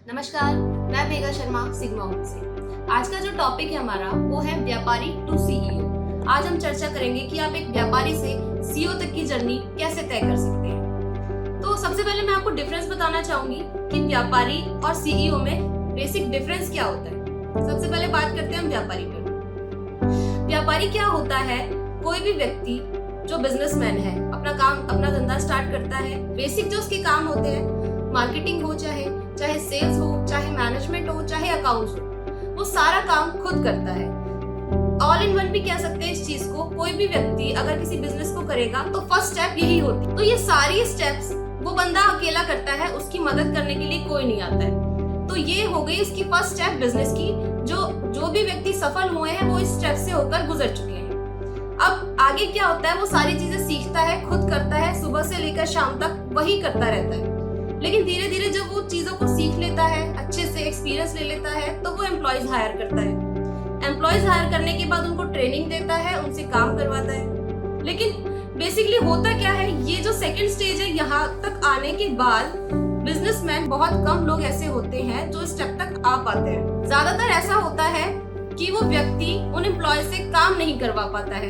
नमस्कार, मैं Megha Sharma sigma home से। आज का जो टॉपिक है हमारा वो है व्यापारी टू सीईओ। आज हम चर्चा करेंगे कि आप एक व्यापारी से सीईओ तक की जर्नी कैसे तय कर सकते हैं। तो सबसे पहले मैं आपको डिफरेंस बताना चाहूंगी कि व्यापारी और सीईओ में बेसिक डिफरेंस क्या होता है। सबसे पहले बात करते हैं हम व्यापारी पर। व्यापारी क्या होता है? कोई भी व्यक्ति जो बिजनेसमैन है अपना धंधा स्टार्ट करता है। बेसिक जो उसके काम होते हैं, मार्केटिंग हो चाहे सेल्स हो, चाहे मैनेजमेंट हो, चाहे अकाउंट्स हो, वो सारा काम खुद करता है। ऑल इन वन भी कह सकते हैं इस चीज को। कोई भी व्यक्ति अगर किसी बिजनेस को करेगा तो फर्स्ट स्टेप यही होती है। तो ये सारी स्टेप्स वो बंदा अकेला करता है, उसकी मदद करने के लिए कोई नहीं आता है। तो ये हो गई इसकी फर्स्ट स्टेप बिजनेस की। जो भी व्यक्ति सफल हुए हैं वो इस स्टेप से होकर गुजर चुके हैं। अब आगे क्या होता है, वो सारी चीजें सीखता है, खुद करता है, सुबह से लेकर शाम तक वही करता रहता है। लेकिन धीरे धीरे जब वो चीजों को सीख लेता है, अच्छे से एक्सपीरियंस ले लेता है, तो वो एम्प्लॉयज हायर करता है। एम्प्लॉयज हायर करने के बाद उनको ट्रेनिंग देता है, उनसे काम करवाता है। लेकिन बेसिकली होता क्या है, ये जो सेकंड स्टेज है, यहाँ तक आने के बाद बिजनेसमैन बहुत कम लोग ऐसे होते हैं जो स्टेप तक आ पाते हैं। ज्यादातर ऐसा होता है कि वो व्यक्ति उन एम्प्लॉय से काम नहीं करवा पाता है।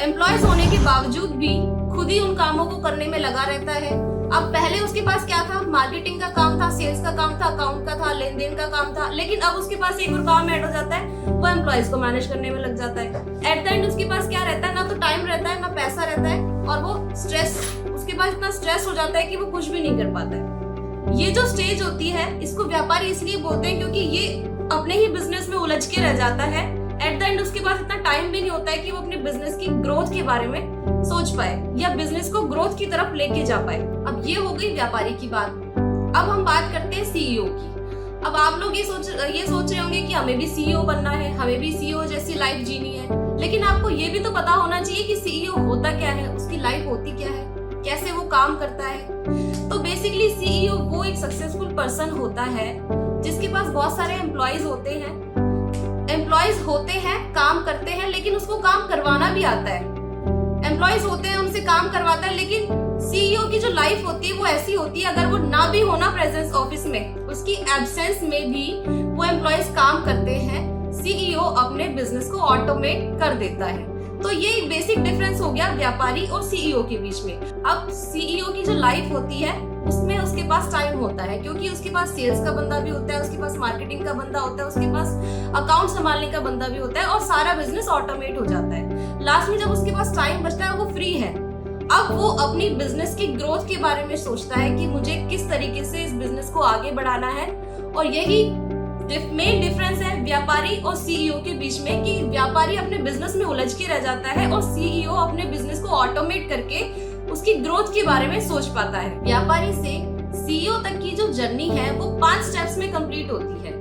एम्प्लॉयज होने के बावजूद भी खुद ही उन कामों को करने में लगा रहता है। अब पहले उसके पास क्या था, मार्केटिंग का काम था, सेल्स का काम था, अकाउंट का था, लेन देन का काम था। लेकिन अब उसके पास एक और काम ऐड हो जाता है, वो एम्प्लॉयज को मैनेज करने में लग जाता है। एट द एंड उसके पास क्या रहता है, ना तो टाइम रहता है, ना पैसा रहता है, और वो उसके पास इतना स्ट्रेस हो जाता है कि वो कुछ भी नहीं कर पाता है। ये जो स्टेज होती है, इसको व्यापारी इसलिए बोलते हैं क्योंकि ये अपने ही बिजनेस में उलझ के रह जाता है। एट द एंड उसके पास इतना टाइम भी नहीं होता है कि वो अपने बिजनेस की ग्रोथ के बारे में सोच पाए या बिजनेस को ग्रोथ की तरफ लेके जा पाए। अब ये हो गई व्यापारी की बात। अब हम बात करते हैं सीईओ की। अब आप लोग ये सोच रहे होंगे कि हमें भी सीईओ बनना है, हमें भी सीईओ जैसी लाइफ जीनी है। लेकिन आपको ये भी तो पता होना चाहिए कि सीईओ होता क्या है, उसकी लाइफ होती क्या है, कैसे वो काम करता है। तो बेसिकली सीईओ वो एक सक्सेसफुल पर्सन होता है जिसके पास बहुत सारे एम्प्लॉयज होते हैं। एम्प्लॉयज होते हैं, काम करते हैं, लेकिन उसको काम करवाना भी आता है। एम्प्लॉयज होते हैं, उनसे काम करवाता है, लेकिन सीईओ की जो लाइफ होती है वो ऐसी होती है, अगर वो ना भी होना प्रेजेंस ऑफिस में, उसकी एब्सेंस में भी वो एम्प्लॉयज काम करते हैं। सीईओ अपने बिजनेस को ऑटोमेट कर देता है। तो ये एक बेसिक डिफरेंस हो गया व्यापारी और सीईओ के बीच में। अब सीईओ की जो लाइफ होती है उसमें उसके पास टाइम होता है, क्योंकि उसके पास सेल्स का बंदा भी होता है, उसके पास मार्केटिंग का बंदा होता है, उसके पास अकाउंट संभालने का बंदा भी होता है, और सारा बिजनेस ऑटोमेट हो जाता है। लास्ट में जब उसके पास टाइम बचता है, वो फ्री है। अब वो अपनी बिजनेस की ग्रोथ के बारे में सोचता है कि मुझे किस तरीके से इस बिजनेस को आगे बढ़ाना है। और यही मेन डिफरेंस है व्यापारी और सीईओ के बीच में, कि व्यापारी अपने बिजनेस में उलझ के रह जाता है और सीईओ अपने बिजनेस को ऑटोमेट करके उसकी ग्रोथ के बारे में सोच पाता है। व्यापारी से सीईओ तक की जो जर्नी है वो 5 स्टेप्स में कंप्लीट होती है।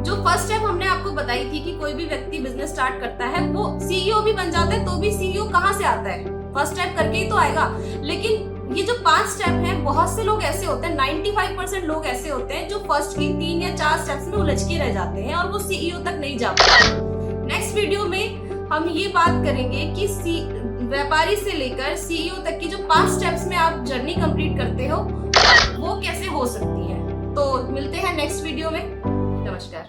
जो फर्स्ट स्टेप हमने आपको बताई थी कि कोई भी व्यक्ति बिजनेस स्टार्ट करता है वो सीईओ भी बन जाता है, तो भी सीईओ कहाँ से आता है, फर्स्ट स्टेप करके ही तो आएगा। लेकिन ये जो 5 स्टेप हैं, बहुत से लोग ऐसे होते हैं, 95% लोग ऐसे होते हैं जो फर्स्ट की 3 या 4 स्टेप्स में उलझ के रह जाते हैं और वो सीईओ तक नहीं जा पाते। नेक्स्ट वीडियो में हम ये बात करेंगे कि व्यापारी से लेकर सीईओ तक की जो 5 स्टेप्स में आप जर्नी कंप्लीट करते हो वो कैसे हो सकती है। तो मिलते हैं नेक्स्ट वीडियो में। नमस्कार।